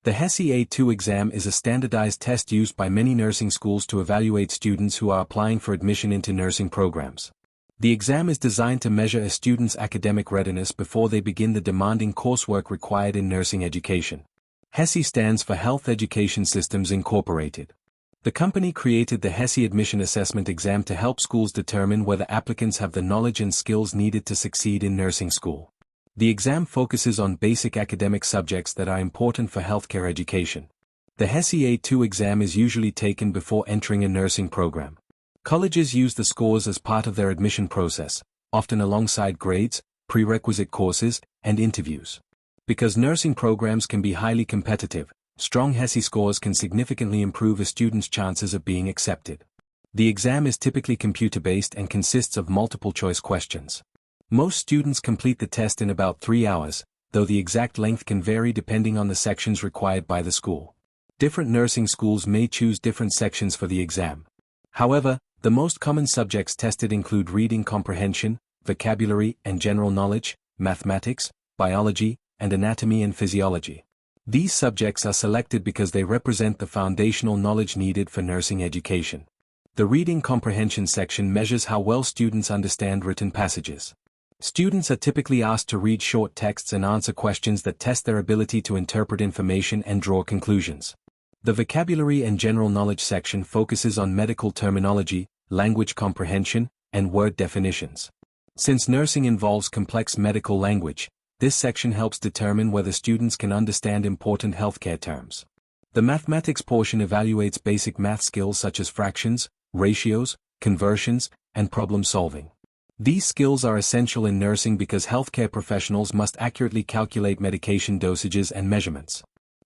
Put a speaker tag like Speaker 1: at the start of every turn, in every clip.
Speaker 1: The HESI A2 exam is a standardized test used by many nursing schools to evaluate students who are applying for admission into nursing programs. The exam is designed to measure a student's academic readiness before they begin the demanding coursework required in nursing education. HESI stands for Health Education Systems Incorporated. The company created the HESI admission assessment exam to help schools determine whether applicants have the knowledge and skills needed to succeed in nursing school. The exam focuses on basic academic subjects that are important for healthcare education. The HESI A2 exam is usually taken before entering a nursing program. Colleges use the scores as part of their admission process, often alongside grades, prerequisite courses, and interviews. Because nursing programs can be highly competitive, strong HESI scores can significantly improve a student's chances of being accepted. The exam is typically computer-based and consists of multiple-choice questions. Most students complete the test in about 3 hours, though the exact length can vary depending on the sections required by the school. Different nursing schools may choose different sections for the exam. However, the most common subjects tested include reading comprehension, vocabulary and general knowledge, mathematics, biology, and anatomy and physiology. These subjects are selected because they represent the foundational knowledge needed for nursing education. The reading comprehension section measures how well students understand written passages. Students are typically asked to read short texts and answer questions that test their ability to interpret information and draw conclusions. The vocabulary and general knowledge section focuses on medical terminology, language comprehension, and word definitions. Since nursing involves complex medical language, this section helps determine whether students can understand important healthcare terms. The mathematics portion evaluates basic math skills such as fractions, ratios, conversions, and problem solving. These skills are essential in nursing because healthcare professionals must accurately calculate medication dosages and measurements.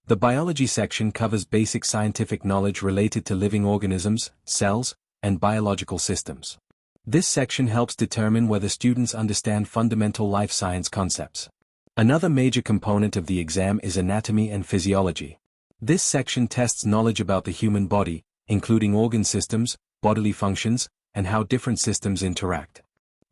Speaker 1: The biology section covers basic scientific knowledge related to living organisms, cells, and biological systems. This section helps determine whether students understand fundamental life science concepts. Another major component of the exam is anatomy and physiology. This section tests knowledge about the human body, including organ systems, bodily functions, and how different systems interact.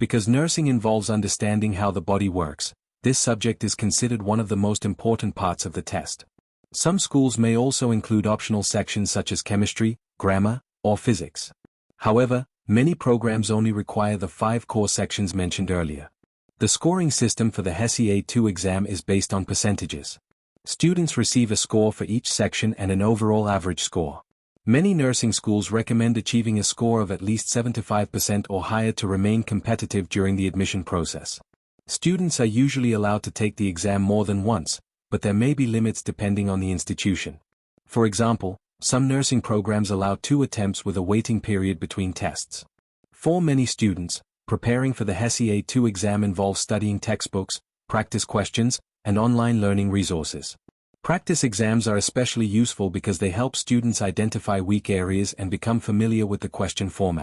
Speaker 1: Because nursing involves understanding how the body works, this subject is considered one of the most important parts of the test. Some schools may also include optional sections such as chemistry, grammar, or physics. However, many programs only require the 5 core sections mentioned earlier. The scoring system for the HESI A2 exam is based on percentages. Students receive a score for each section and an overall average score. Many nursing schools recommend achieving a score of at least 75% or higher to remain competitive during the admission process. Students are usually allowed to take the exam more than once, but there may be limits depending on the institution. For example, some nursing programs allow 2 attempts with a waiting period between tests. For many students, preparing for the HESI A2 exam involves studying textbooks, practice questions, and online learning resources. Practice exams are especially useful because they help students identify weak areas and become familiar with the question format.